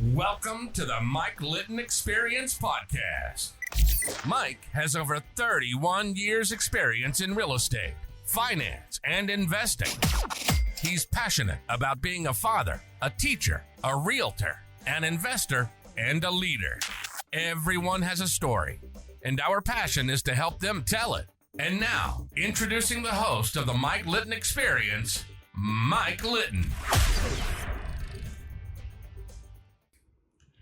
Welcome to the Mike Litton Experience Podcast. Mike has over 31 years experience in real estate, finance, and investing. He's passionate about being a father, a teacher, a realtor, an investor, and a leader. Everyone has a story, and our passion is to help them tell it. And now, introducing the host of the Mike Litton Experience, Mike Litton.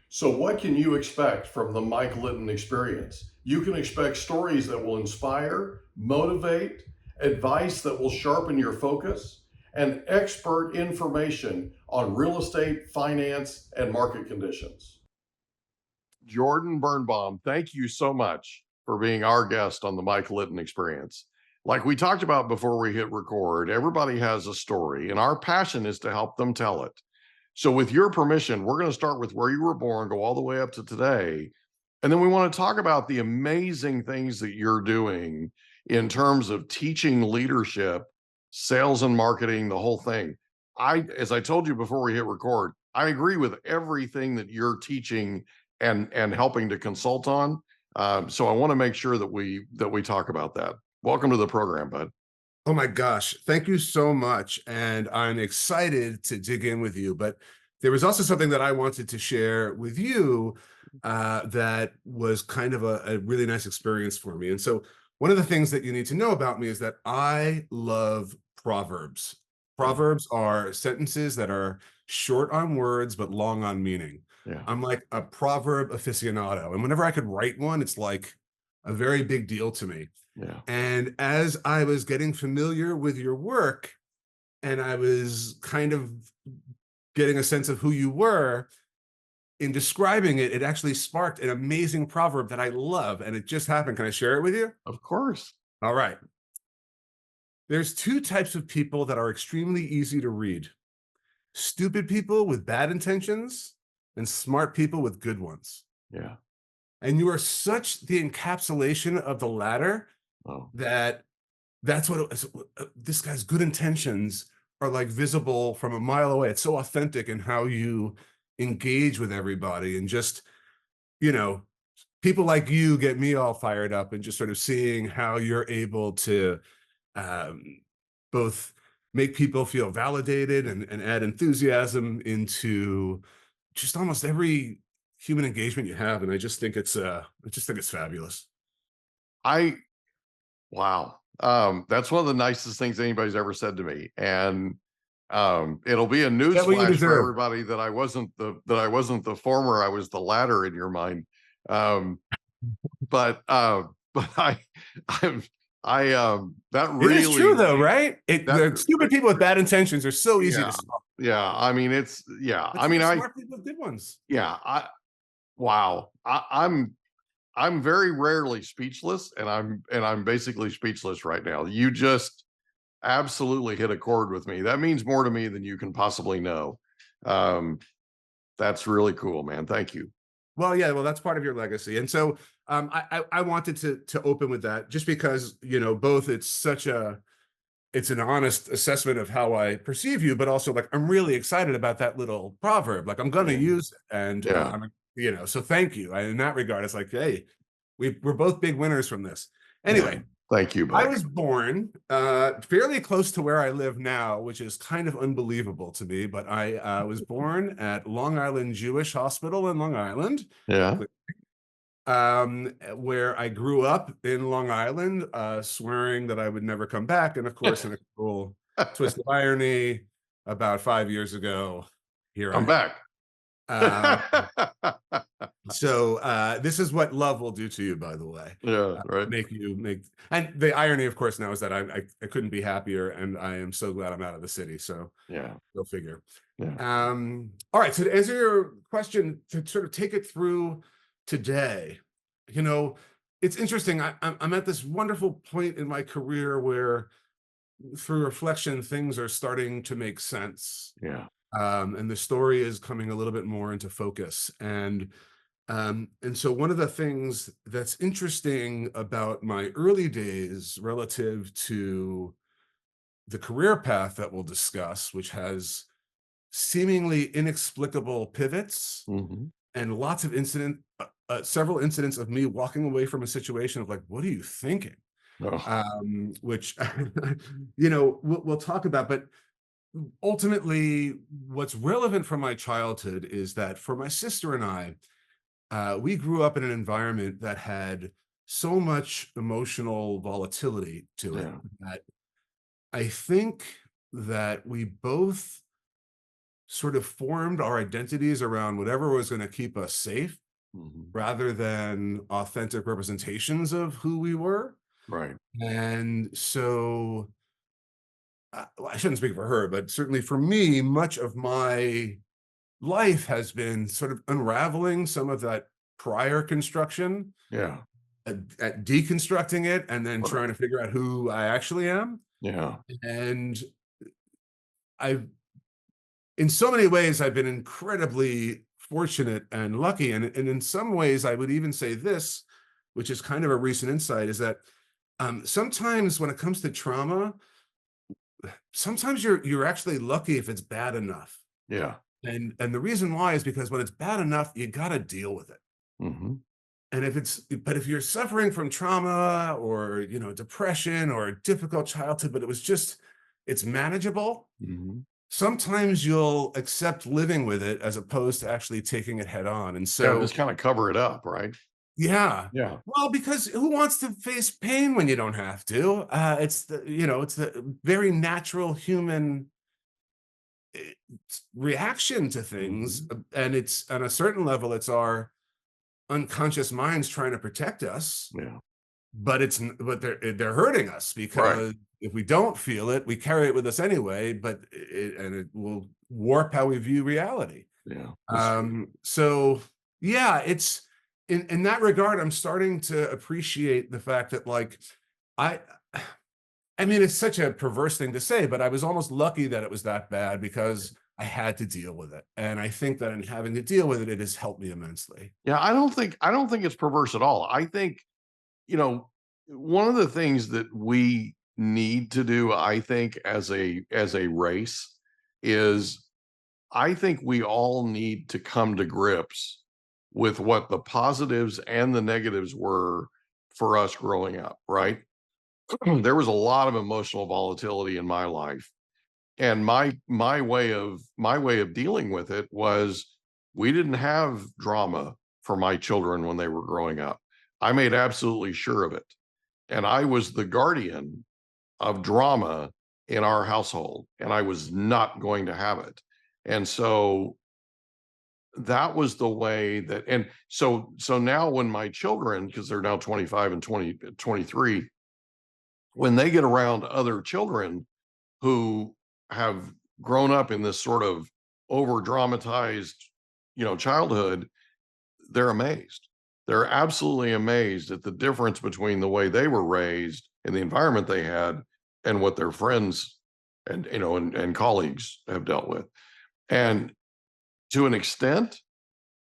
So what can you expect from the Mike Litton Experience? You can expect stories that will inspire, motivate, advice that will sharpen your focus, and expert information on real estate, finance, and market conditions. Jordan Birnbaum, thank you so much for being our guest on the Mike Litton Experience. Like we talked about before we hit record, everybody has a story, and our passion is to help them tell it. So with your permission, we're going to start with where you were born, go all the way up to today. And then we want to talk about the amazing things that you're doing in terms of teaching leadership, sales and marketing, the whole thing. As I told you before we hit record, I agree with everything that you're teaching and helping to consult on. So I want to make sure that we talk about that. Welcome to the program, bud. Oh my gosh, thank you so much. And I'm excited to dig in with you. But there was also something that I wanted to share with you that was kind of a really nice experience for me. And so one of the things that you need to know about me is that I love proverbs. Proverbs are sentences that are short on words, but long on meaning. Yeah. I'm like a proverb aficionado. And whenever I could write one, it's like a very big deal to me. Yeah. And as I was getting familiar with your work and I was kind of getting a sense of who you were, in describing it, it actually sparked an amazing proverb that I love. And it just happened. Can I share it with you? Of course. All right. There's two types of people that are extremely easy to read: stupid people with bad intentions and smart people with good ones. Yeah. And you are such the encapsulation of the latter. Oh. That's what this guy's good intentions are like visible from a mile away. It's so authentic in how you engage with everybody, and just, you know, people like you get me all fired up, and just sort of seeing how you're able to both make people feel validated and add enthusiasm into just almost every human engagement you have. And I just think it's fabulous. Wow. That's one of the nicest things anybody's ever said to me. And it'll be a newsflash for everybody that I wasn't the former, I was the latter in your mind. But that really it is true though, right? The stupid people with bad intentions are so easy to stop. Yeah. I mean, smart people with good ones. Yeah. Wow. I'm very rarely speechless, and I'm basically speechless right now. You just absolutely hit a chord with me. That means more to me than you can possibly know. That's really cool, man. Thank you. Well, yeah, that's part of your legacy. And so I wanted to open with that, just because, both it's an honest assessment of how I perceive you, but also like I'm really excited about that little proverb. Like I'm going to use it, and so thank you. In that regard, it's like, hey, we're both big winners from this. Anyway, thank you, Mike. I was born fairly close to where I live now, which is kind of unbelievable to me, but I was born at Long Island Jewish Hospital in Long Island. Yeah. Where I grew up in Long Island, swearing that I would never come back. And of course, in a cool twist of irony, about 5 years ago, here I'm back. So this is what love will do to you, by the way. Yeah, right. And the irony, of course, now is that I couldn't be happier, and I am so glad I'm out of the city. So yeah, go figure. Yeah. All right. So to answer your question, to sort of take it through today, it's interesting. I'm at this wonderful point in my career where, through reflection, things are starting to make sense. Yeah. And the story is coming a little bit more into focus. And so one of the things that's interesting about my early days relative to the career path that we'll discuss, which has seemingly inexplicable pivots Mm-hmm. and lots of several incidents of me walking away from a situation of like, what are you thinking? Oh, Which, you know, we'll talk about, but ultimately what's relevant from my childhood is that for my sister and I, we grew up in an environment that had so much emotional volatility to it yeah. that I think that we both sort of formed our identities around whatever was going to keep us safe Mm-hmm. rather than authentic representations of who we were. Right. And so well, I shouldn't speak for her, but certainly for me, much of my life has been sort of unraveling some of that prior construction, Yeah. at deconstructing it, and then Right. trying to figure out who I actually am. Yeah. And I've, in so many ways, I've been incredibly fortunate and lucky. And in some ways, I would even say this, which is kind of a recent insight, is that sometimes when it comes to trauma, sometimes you're actually lucky if it's bad enough. Yeah. And the reason why is because when it's bad enough, you got to deal with it. Mm-hmm. And if you're suffering from trauma or, you know, depression or a difficult childhood, but it's manageable, Mm-hmm. sometimes you'll accept living with it as opposed to actually taking it head on. And Yeah. so, Just kind of cover it up, right? yeah, Yeah. well, because who wants to face pain when you don't have to? It's the very natural human eh, reaction to things. Mm-hmm. And it's on a certain level, it's our unconscious minds trying to protect us, Yeah. but they're hurting us Right. because if we don't feel it, we carry it with us anyway, but it will warp how we view reality. Yeah. That's true. So yeah, it's in that regard, I'm starting to appreciate the fact that like I I mean, it's such a perverse thing to say, but I was almost lucky that it was that bad because I had to deal with it. And I think that in having to deal with it, it has helped me immensely. Yeah. I don't think it's perverse at all. I think, you know, one of the things that we need to do, I think, as a race is I think we all need to come to grips with what the positives and the negatives were for us growing up, right? There was a lot of emotional volatility in my life. And my way of dealing with it was we didn't have drama for my children when they were growing up. I made absolutely sure of it. And I was the guardian of drama in our household, and I was not going to have it. And so that was the way that, and so now when my children, because they're now 25 and 23, when they get around other children who have grown up in this sort of over dramatized, childhood, they're amazed. They're absolutely amazed at the difference between the way they were raised and the environment they had and what their friends and colleagues have dealt with. And to an extent,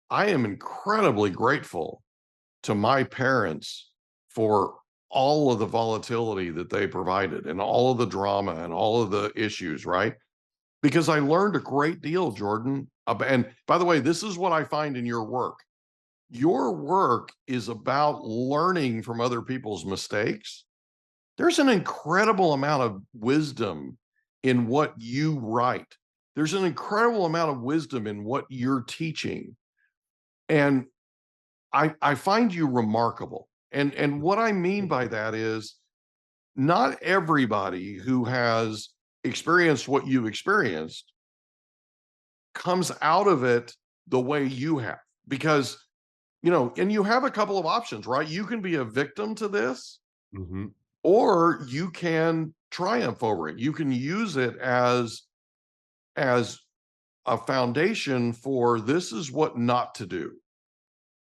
I am incredibly grateful to my parents for all of the volatility that they provided and all of the drama and all of the issues, right? Because I learned a great deal, Jordan. And by the way, this is what I find in your work. Your work is about learning from other people's mistakes. There's an incredible amount of wisdom in what you write. There's an incredible amount of wisdom in what you're teaching. And I find you remarkable. And what I mean by that is not everybody who has experienced what you experienced comes out of it the way you have. Because, and you have a couple of options, right? You can be a victim to this, Mhm. or you can triumph over it. You can use it as a foundation for this is what not to do,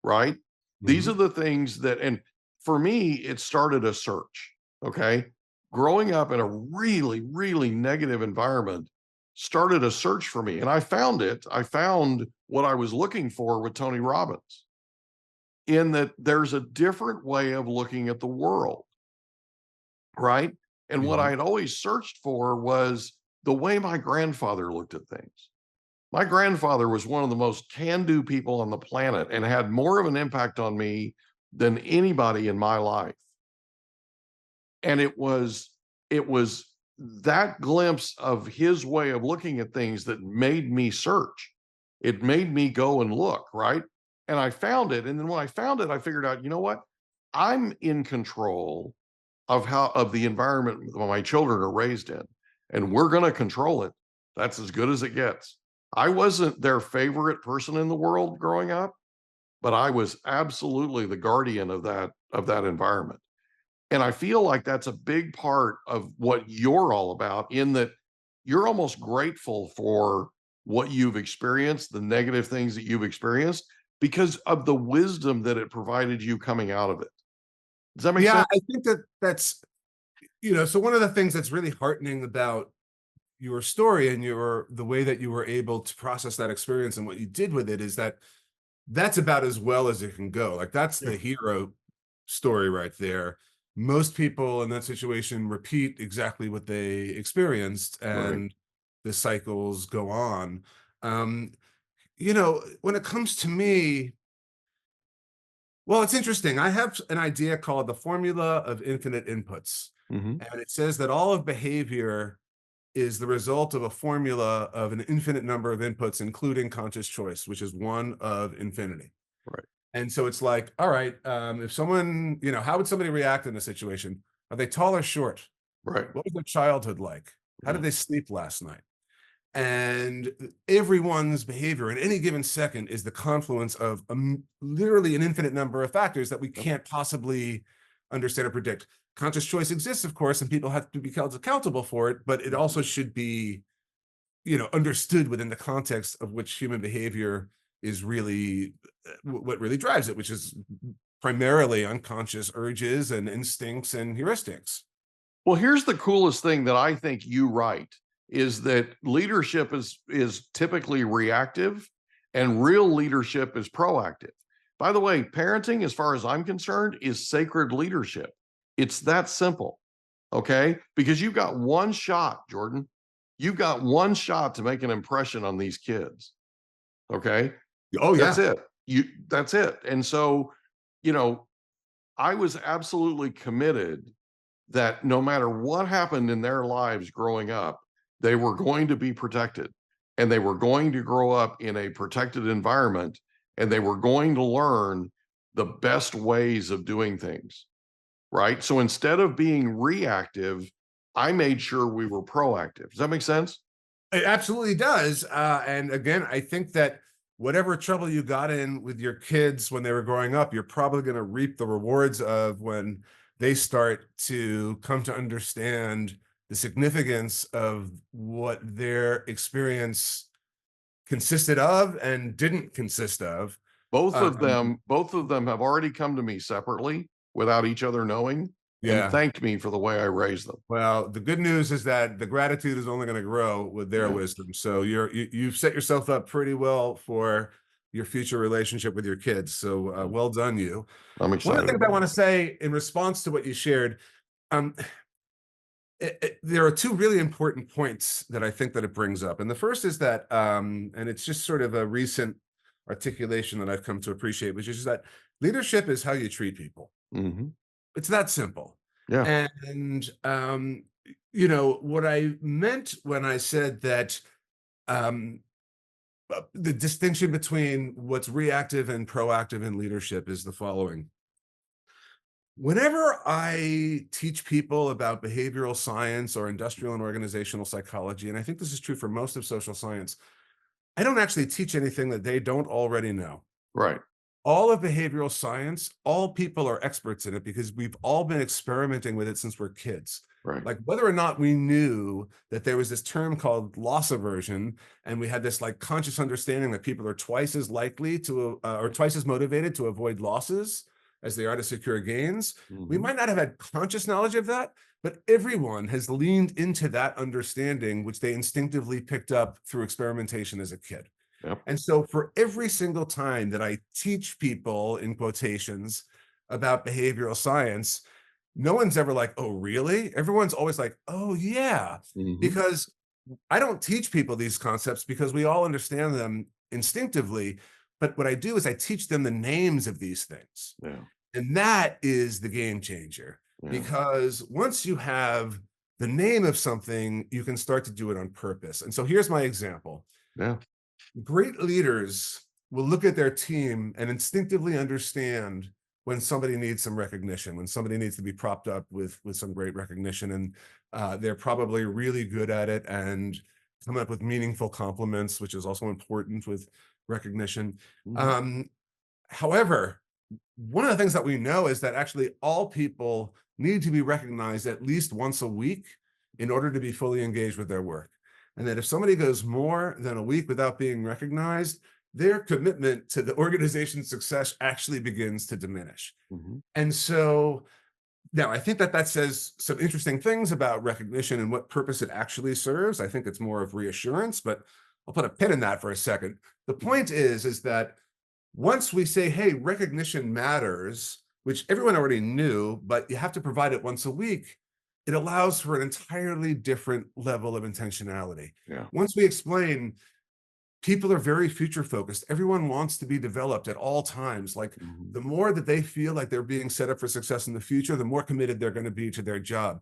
right? These are Mhm. the things that, and for me, it started a search. Okay. Growing up in a really, really negative environment started a search for me. And I found it. I found what I was looking for with Tony Robbins, in that there's a different way of looking at the world, right? And what I Mhm. had always searched for was the way my grandfather looked at things. My grandfather was one of the most can-do people on the planet and had more of an impact on me than anybody in my life. And it was that glimpse of his way of looking at things that made me search. It made me go and look, right? And I found it. And then when I found it, I figured out, you know what? I'm in control of the environment that my children are raised in, and we're going to control it. That's as good as it gets. I wasn't their favorite person in the world growing up, but I was absolutely the guardian of that environment. And I feel like that's a big part of what you're all about, in that you're almost grateful for what you've experienced, the negative things that you've experienced, because of the wisdom that it provided you coming out of it. Does that make Yeah, sense? I think that's, so one of the things that's really heartening about your story and the way that you were able to process that experience and what you did with it is that that's about as well as it can go. Like, that's Yeah. the hero story right there. Most people in that situation repeat exactly what they experienced, Right. and the cycles go on. Um, when it comes to me, well, it's interesting. I have an idea called the formula of infinite inputs. Hmm. And it says that all of behavior is the result of a formula of an infinite number of inputs, including conscious choice, which is one of infinity. Right. And so it's like, all right, if someone, how would somebody react in a situation? Are they tall or short? Right. What was their childhood like? How Yeah. did they sleep last night? And everyone's behavior in any given second is the confluence of literally an infinite number of factors that we Yep. can't possibly understand or predict. Conscious choice exists, of course, and people have to be held accountable for it, but it also should be, understood within the context of which human behavior is really what really drives it, which is primarily unconscious urges and instincts and heuristics. Well, here's the coolest thing that I think you write, is that leadership is typically reactive and real leadership is proactive. By the way, parenting, as far as I'm concerned, is sacred leadership. It's that simple. Okay? Because you've got one shot, Jordan. You've got one shot to make an impression on these kids. Okay? Oh That's yeah. it. That's it. And so, you know, I was absolutely committed that no matter what happened in their lives growing up, they were going to be protected, and they were going to grow up in a protected environment, and they were going to learn the best ways of doing things. Right. So instead of being reactive, I made sure we were proactive. Does that make sense? It absolutely does. And again, I think that whatever trouble you got in with your kids when they were growing up, you're probably going to reap the rewards of when they start to come to understand the significance of what their experience consisted of and didn't consist of. Both of them have already come to me separately without each other knowing, and Yeah. thanked me for the way I raised them. Well, the good news is that the gratitude is only going to grow with their Yeah. wisdom. So you've set yourself up pretty well for your future relationship with your kids. So well done, you. I'm One of the excited things I about want it. to say in response to what you shared, um, there are two really important points that I think that it brings up. And the first is that, and it's just sort of a recent articulation that I've come to appreciate, which is that leadership is how you treat people. Mhm. It's that simple. Yeah. And what I meant when I said that um, the distinction between what's reactive and proactive in leadership is the following. Whenever I teach people about behavioral science or industrial and organizational psychology, and I think this is true for most of social science, I don't actually teach anything that they don't already know. Right. All of behavioral science, all people are experts in it because we've all been experimenting with it since we're kids. Right. Like, whether or not we knew that there was this term called loss aversion, and we had this like conscious understanding that people are twice as likely to or twice as motivated to avoid losses as they are to secure gains. We Mhm. might not have had conscious knowledge of that, but everyone has leaned into that understanding, which they instinctively picked up through experimentation as a kid. Yep. And so for every single time that I teach people, in quotations, about behavioral science, no one's ever like, oh, really? Everyone's always like, oh, yeah. Mhm. Because I don't teach people these concepts because we all understand them instinctively. But what I do is I teach them the names of these things. Yeah. And that is the game changer. Yeah. Because once you have the name of something, you can start to do it on purpose. And so here's my example. Yeah. Great leaders will look at their team and instinctively understand when somebody needs some recognition, when somebody needs to be propped up with some great recognition. And they're probably really good at it and coming up with meaningful compliments, which is also important with recognition. However, one of the things that we know is that actually all people need to be recognized at least once a week in order to be fully engaged with their work. And that if somebody goes more than a week without being recognized, their commitment to the organization's success actually begins to diminish. And so now I think that says some interesting things about recognition and what purpose it actually serves. I think it's more of reassurance, but I'll put a pin in that for a second. The point is that once we say, hey, recognition matters, which everyone already knew, but you have to provide it once a week, it allows for an entirely different level of intentionality. Yeah. Once we explain, people are very future focused. Everyone wants to be developed at all times. Like the more that they feel like they're being set up for success in the future, the more committed they're going to be to their job.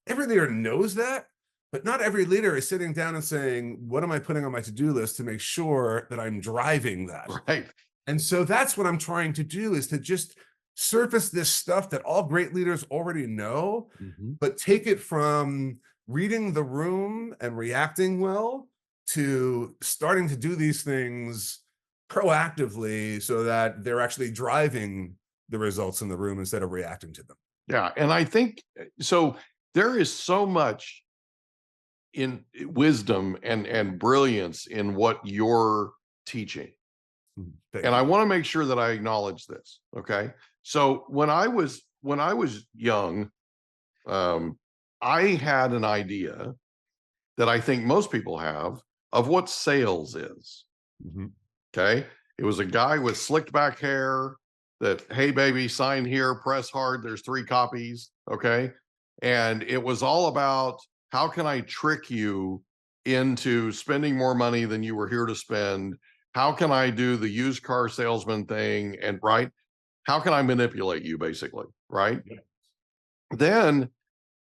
Every leader knows that, but not every leader is sitting down and saying, what am I putting on my to-do list to make sure that I'm driving that? Right. And so that's what I'm trying to do, is to just surface this stuff that all great leaders already know, but take it from reading the room and reacting well to starting to do these things proactively so that they're actually driving the results in the room instead of reacting to them. Yeah. And I think so. There is so much in wisdom and brilliance in what you're teaching. And I want to make sure that I acknowledge this. Okay. So when I was young, I had an idea that I think most people have of what sales is. Okay. It was a guy with slicked back hair that, hey, baby, sign here, press hard. There's 3 copies. Okay. And it was all about, how can I trick you into spending more money than you were here to spend? How can I do the used car salesman thing? And right, how can I manipulate you, basically? Right. Yeah. Then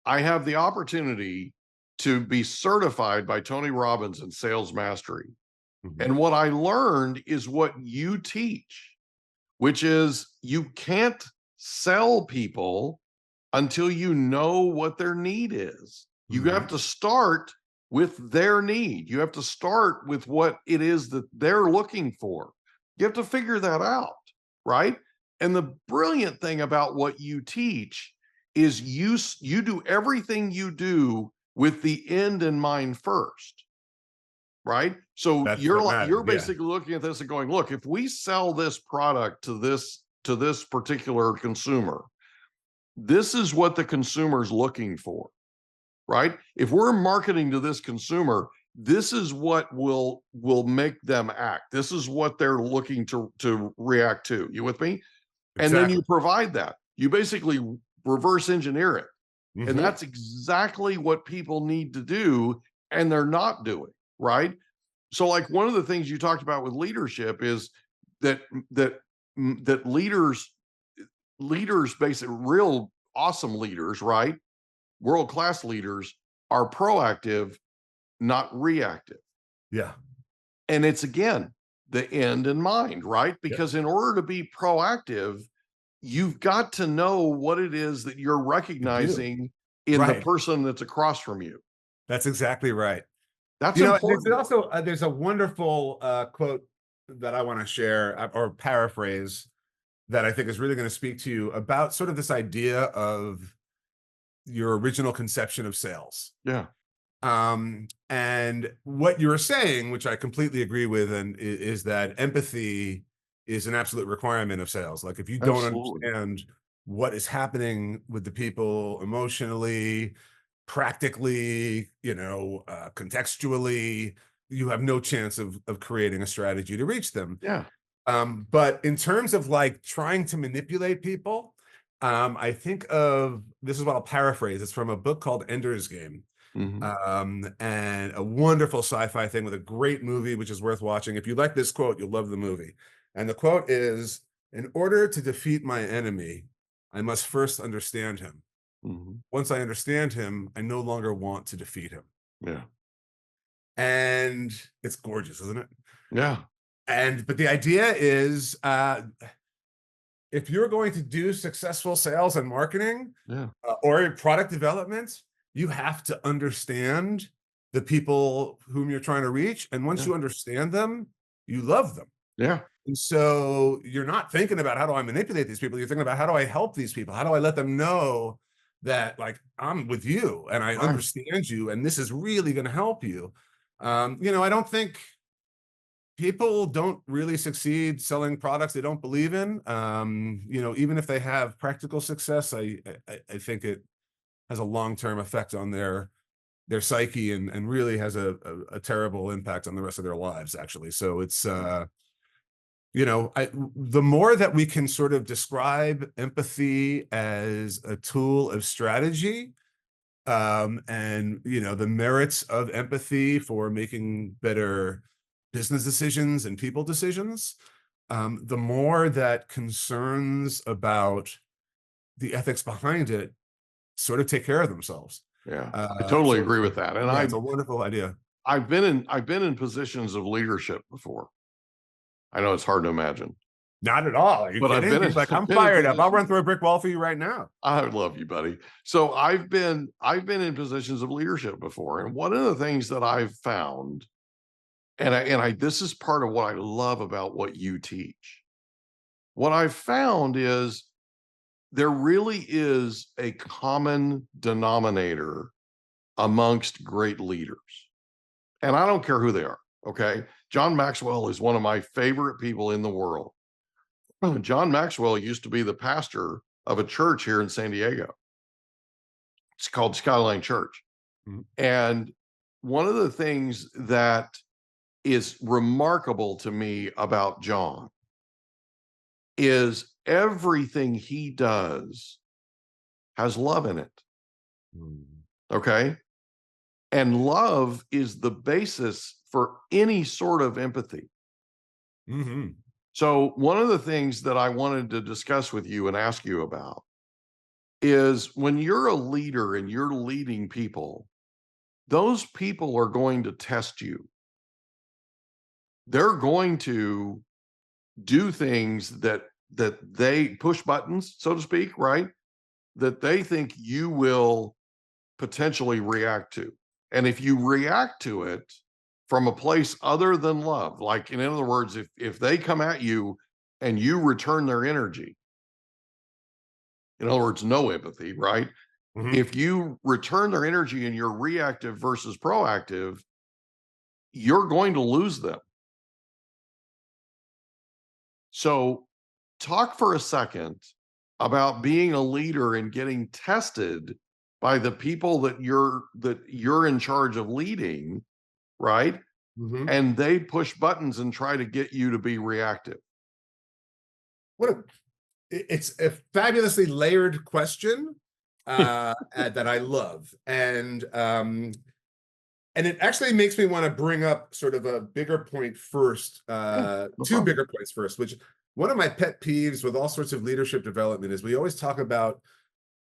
I have the opportunity to be certified by Tony Robbins in sales mastery. And what I learned is what you teach, which is you can't sell people until you know what their need is. You have to start with their need. You have to start with what it is that they're looking for. You have to figure that out, right? And the brilliant thing about what you teach is you do everything you do with the end in mind first, right? So you're basically looking at this and going, look, if we sell this product to this particular consumer, this is what the consumer's looking for, right? If we're marketing to this consumer, this is what will make them act. This is what they're looking to react to. You with me? Exactly. And then you provide that. You basically reverse engineer it. And that's exactly what people need to do, and they're not doing, right? So like one of the things you talked about with leadership is that leaders basically, real awesome leaders, right? World-class leaders are proactive, not reactive. Yeah. And it's, again, the end in mind, right? Because in order to be proactive, you've got to know what it is that you're recognizing in the person that's across from you. That's exactly right. That's important. There's also there's a wonderful quote that I want to share or paraphrase that I think is really going to speak to you about sort of this idea of your original conception of sales. Yeah. And what you're saying, which I completely agree with, and is that empathy is an absolute requirement of sales. Like if you don't understand what is happening with the people emotionally, practically, contextually, you have no chance of creating a strategy to reach them. Yeah. But in terms of like trying to manipulate people, I think of, this is what I'll paraphrase. It's from a book called Ender's Game. and a wonderful sci-fi thing with a great movie, which is worth watching. If you like this quote, you'll love the movie. And the quote is, "In order to defeat my enemy, I must first understand him. Once I understand him, I no longer want to defeat him." Yeah. And it's gorgeous, isn't it? Yeah. But the idea is, if you're going to do successful sales and marketing, Yeah. or product development, you have to understand the people whom you're trying to reach. And once you understand them, you love them. Yeah. And so you're not thinking about, how do I manipulate these people? You're thinking about, how do I help these people? How do I let them know that, like, I'm with you and I understand you, and this is really going to help you. I don't think people don't really succeed selling products they don't believe in. Even if they have practical success, I think it has a long-term effect on their psyche, and really has a terrible impact on the rest of their lives, actually. So it's the more that we can sort of describe empathy as a tool of strategy, and the merits of empathy for making better business decisions and people decisions, the more that concerns about the ethics behind it sort of take care of themselves. Yeah. I totally agree with that. And it's a wonderful idea. I've been in positions of leadership before. I know it's hard to imagine. Not at all. Are you kidding? He's like, I'm fired up. I'll run through a brick wall for you right now. I love you, buddy. So I've been in positions of leadership before, and one of the things that I've found, and this is part of what I love about what you teach. What I've found is there really is a common denominator amongst great leaders. And I don't care who they are, okay? John Maxwell is one of my favorite people in the world. John Maxwell used to be the pastor of a church here in San Diego. It's called Skyline Church. And one of the things that is remarkable to me about John is everything he does has love in it. Okay? And love is the basis for any sort of empathy. So one of the things that I wanted to discuss with you and ask you about is, when you're a leader and you're leading people, those people are going to test you. They're going to do things that they push buttons, so to speak, right? That they think you will potentially react to. And if you react to it from a place other than love, like, in other words, if they come at you and you return their energy, in other words, no empathy, right? If you return their energy and you're reactive versus proactive, you're going to lose them. So talk for a second about being a leader and getting tested by the people that you're in charge of leading, right? And they push buttons and try to get you to be reactive. It's a fabulously layered question that I love. And it actually makes me want to bring up sort of a bigger point first, two bigger points first, which one of my pet peeves with all sorts of leadership development is we always talk about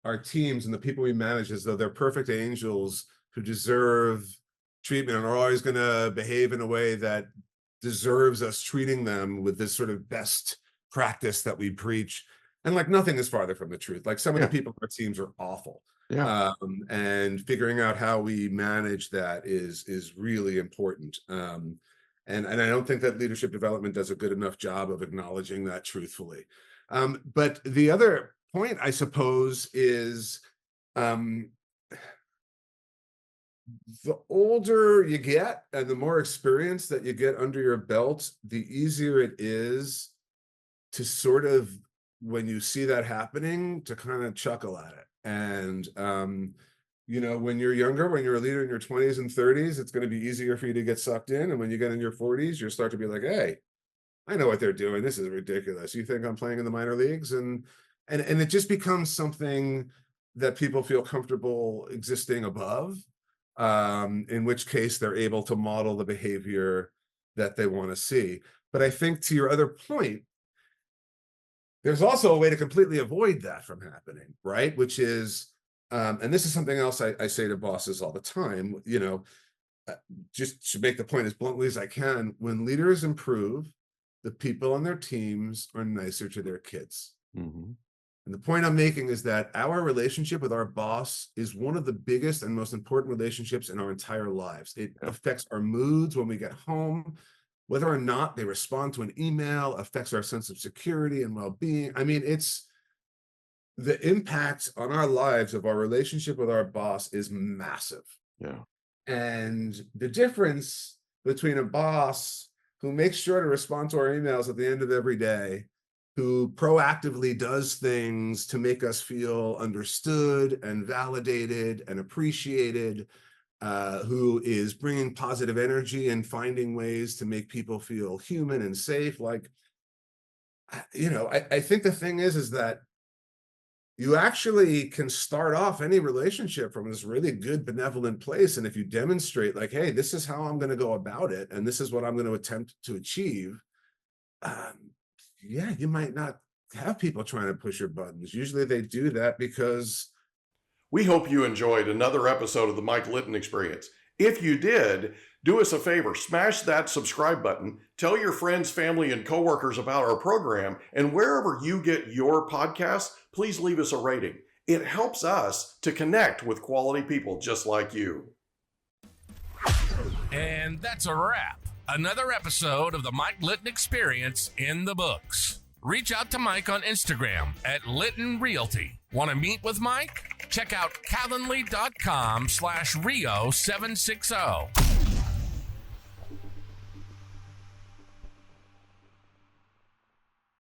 our teams and the people we manage as though they're perfect angels who deserve treatment and are always going to behave in a way that deserves us treating them with this sort of best practice that we preach. And like, nothing is farther from the truth. Like, some of the people on our teams are awful. And figuring out how we manage that is really important. And I don't think that leadership development does a good enough job of acknowledging that truthfully. But the other point, I suppose, is the older you get and the more experience that you get under your belt, the easier it is to sort of, when you see that happening, to kind of chuckle at it. And when you're younger, when you're a leader in your 20s and 30s, it's going to be easier for you to get sucked in. And when you get in your 40s, you'll start to be like, hey, I know what they're doing. This is ridiculous. You think I'm playing in the minor leagues? And it just becomes something that people feel comfortable existing above. in which case they're able to model the behavior that they want to see. But I think to your other point, there's also a way to completely avoid that from happening, right? Which is, and this is something else I say to bosses all the time, just to make the point as bluntly as I can, when leaders improve, the people on their teams are nicer to their kids. Mm-hmm. And the point I'm making is that our relationship with our boss is one of the biggest and most important relationships in our entire lives. It affects our moods when we get home. Whether or not they respond to an email affects our sense of security and well-being. I mean, it's the impact on our lives of our relationship with our boss is massive. Yeah. And the difference between a boss who makes sure to respond to our emails at the end of every day, who proactively does things to make us feel understood and validated and appreciated, who is bringing positive energy and finding ways to make people feel human and safe. Like, I think the thing is that you actually can start off any relationship from this really good, benevolent place. And if you demonstrate like, hey, this is how I'm going to go about it, and this is what I'm going to attempt to achieve, you might not have people trying to push your buttons. Usually they do that because... We hope you enjoyed another episode of the Mike Litton Experience. If you did, do us a favor, smash that subscribe button, tell your friends, family, and coworkers about our program, and wherever you get your podcasts, please leave us a rating. It helps us to connect with quality people just like you. And that's a wrap. Another episode of the Mike Litton Experience in the books. Reach out to Mike on Instagram at Litton Realty. Want to meet with Mike? Check out calendly.com/Rio760.